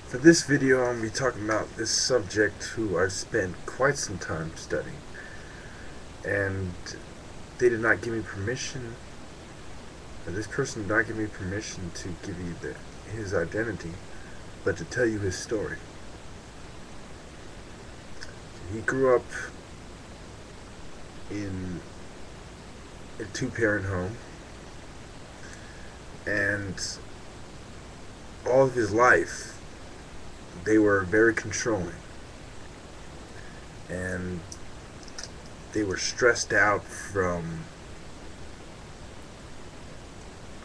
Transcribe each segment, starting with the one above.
For this video, I'm going to be talking about this subject who I spent quite some time studying. And they did not give me permission, this person did not give me permission to give you his identity, but to tell you his story. He grew up in a two-parent home, and all of his life they were very controlling, and they were stressed out from,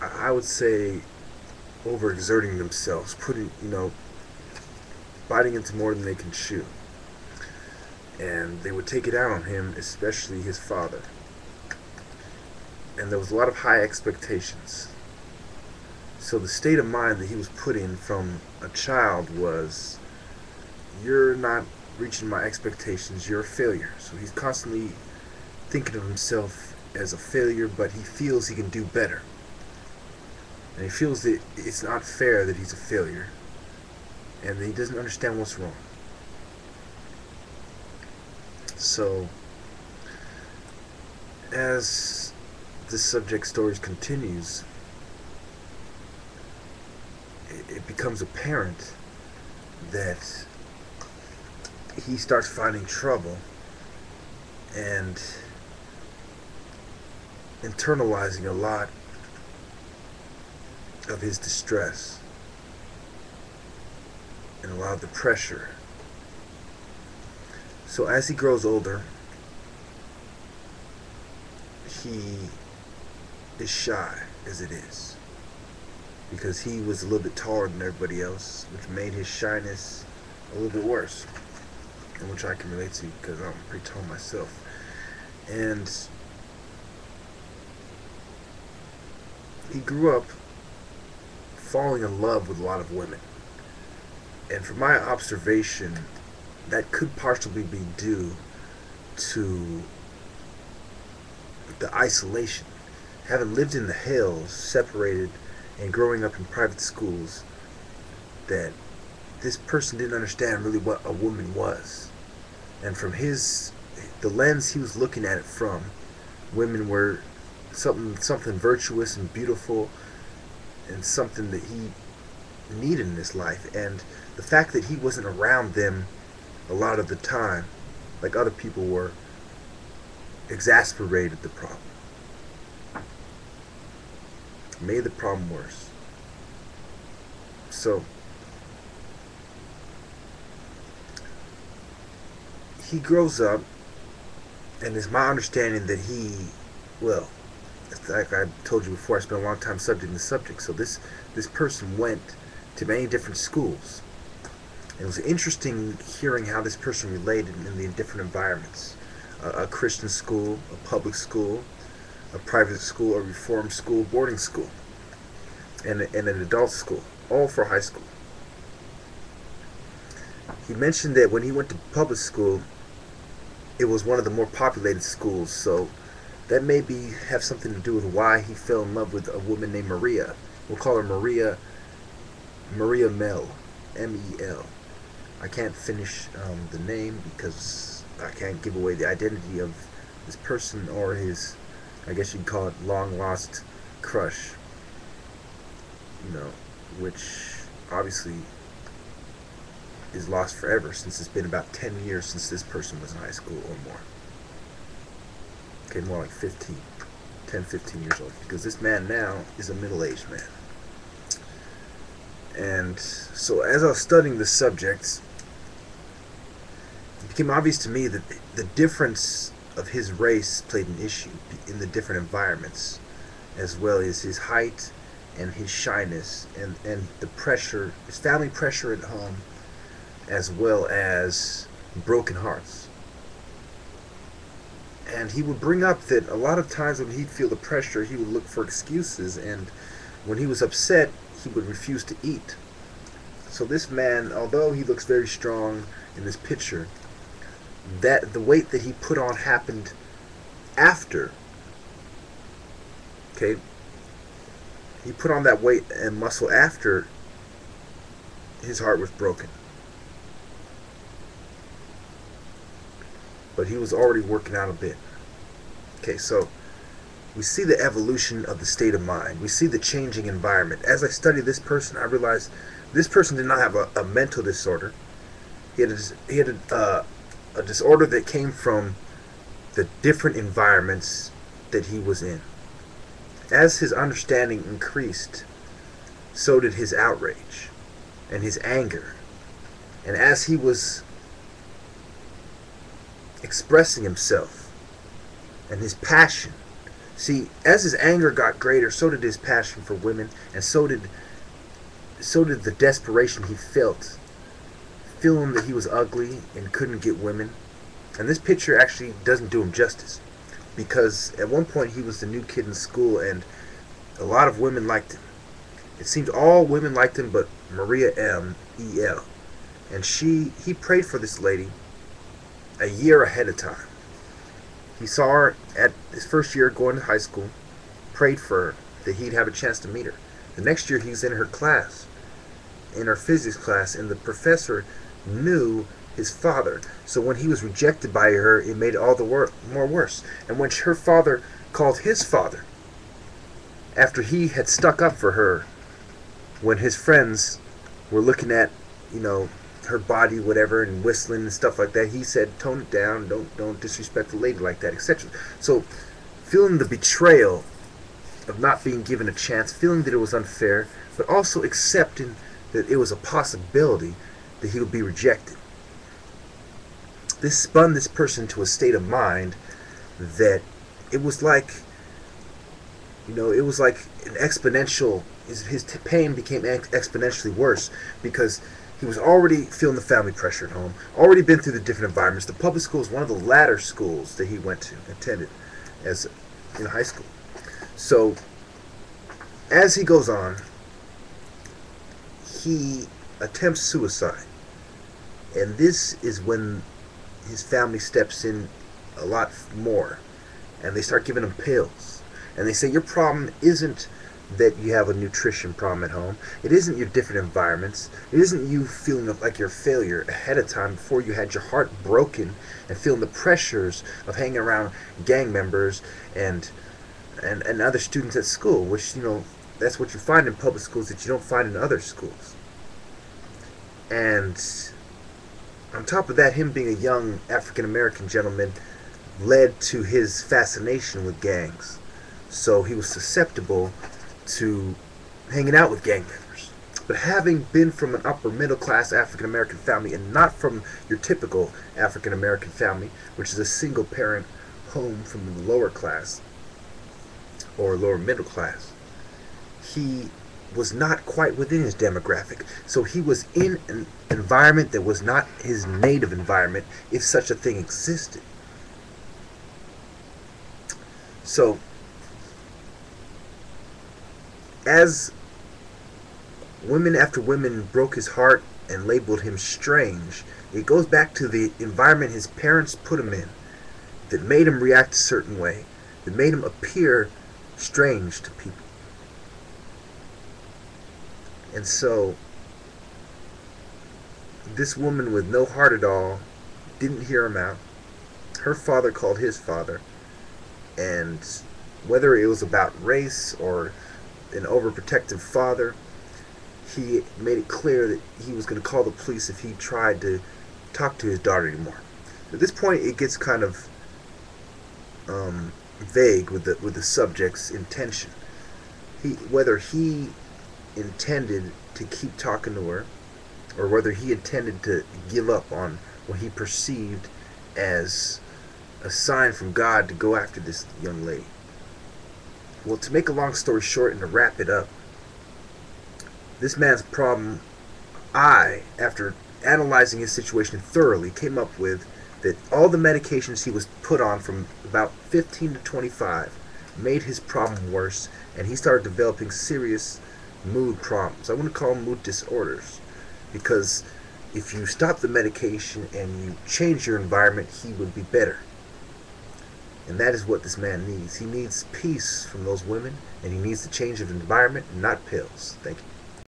I would say, overexerting themselves, biting into more than they can chew. And they would take it out on him, especially his father. And there was a lot of high expectations. So the state of mind that he was put in from a child was, you're not reaching my expectations, you're a failure. So he's constantly thinking of himself as a failure, but he feels he can do better. And he feels that it's not fair that he's a failure, and that he doesn't understand what's wrong. So, as this subject story continues, it becomes apparent that he starts finding trouble and internalizing a lot of his distress and a lot of the pressure. So as he grows older, he is shy as it is, because he was a little bit taller than everybody else, which made his shyness a little bit worse, and which I can relate to because I'm pretty tall myself. And he grew up falling in love with a lot of women, and from my observation, that could partially be due to the isolation. Having lived in the hills, separated, and growing up in private schools, that this person didn't understand really what a woman was. And from the lens he was looking at it from, women were something virtuous and beautiful, and something that he needed in his life. And the fact that he wasn't around them a lot of the time, like other people were, exasperated the problem. Made the problem worse. So he grows up, and it's my understanding that like I told you before, I spent a long time studying the subject. So this person went to many different schools. It was interesting hearing how this person related in the different environments. A Christian school, a public school, a private school, a reform school, boarding school, and an adult school, all for high school. He mentioned that when he went to public school, it was one of the more populated schools, so that maybe have something to do with why he fell in love with a woman named Maria. We'll call her Maria Mel, M-E-L. I can't finish the name because I can't give away the identity of this person or his, I guess you'd call it, long lost crush, which obviously is lost forever, since it's been about 10 years since this person was in high school or more. Okay, more like 15 years old, because this man now is a middle-aged man. And so as I was studying the subject, it became obvious to me that the difference of his race played an issue in the different environments, as well as his height and his shyness and the pressure, his family pressure at home, as well as broken hearts. And he would bring up that a lot of times when he'd feel the pressure, he would look for excuses, and when he was upset, he would refuse to eat. So this man, although he looks very strong in this picture, that the weight that he put on happened after. Okay, he put on that weight and muscle after his heart was broken. But he was already working out a bit. Okay, so we see the evolution of the state of mind. We see the changing environment. As I studied this person, I realized this person did not have a mental disorder. He had a disorder that came from the different environments that he was in. As his understanding increased, so did his outrage and his anger. And as he was expressing himself and his passion, see, as his anger got greater, so did his passion for women, and so did the desperation he felt, feeling that he was ugly and couldn't get women. And this picture actually doesn't do him justice, because at one point he was the new kid in school and a lot of women liked him. It seemed all women liked him but Maria M. E.L. And he prayed for this lady a year ahead of time. He saw her at his first year going to high school, prayed for her that he'd have a chance to meet her. The next year he's in her class, in her physics class, and the professor knew his father. So when he was rejected by her, it made it all the more worse. And when her father called his father, after he had stuck up for her, when his friends were looking at, her body, whatever, and whistling and stuff like that, he said, tone it down, don't disrespect a lady like that, etc. So feeling the betrayal of not being given a chance, feeling that it was unfair, but also accepting that it was a possibility that he would be rejected. This spun this person to a state of mind that it was like, it was like an exponential, his pain became exponentially worse, because he was already feeling the family pressure at home, already been through the different environments. The public school is one of the latter schools that he attended as in high school. So as he goes on, he attempts suicide. And this is when his family steps in a lot more, and they start giving him pills. And they say, your problem isn't that you have a nutrition problem at home. It isn't your different environments. It isn't you feeling like you're a failure ahead of time before you had your heart broken and feeling the pressures of hanging around gang members and other students at school, which, that's what you find in public schools that you don't find in other schools. And on top of that, him being a young African-American gentleman led to his fascination with gangs. So he was susceptible to hanging out with gang members. But having been from an upper middle class African American family and not from your typical African American family, which is a single parent home from the lower class or lower middle class, he was not quite within his demographic. So he was in an environment that was not his native environment, if such a thing existed. So as women after women broke his heart and labeled him strange, it goes back to the environment his parents put him in that made him react a certain way, that made him appear strange to people. And so this woman with no heart at all didn't hear him out. Her father called his father, and whether it was about race or an overprotective father, he made it clear that he was going to call the police if he tried to talk to his daughter anymore. At this point, it gets kind of vague with the subject's intention. Whether he intended to keep talking to her, or whether he intended to give up on what he perceived as a sign from God to go after this young lady. Well, to make a long story short and to wrap it up, this man's problem, after analyzing his situation thoroughly, came up with that all the medications he was put on from about 15 to 25 made his problem worse, and he started developing serious mood problems. I wouldn't call them mood disorders, because if you stop the medication and you change your environment, he would be better. And that is what this man needs. He needs peace from those women, and he needs to change of environment, not pills. Thank you.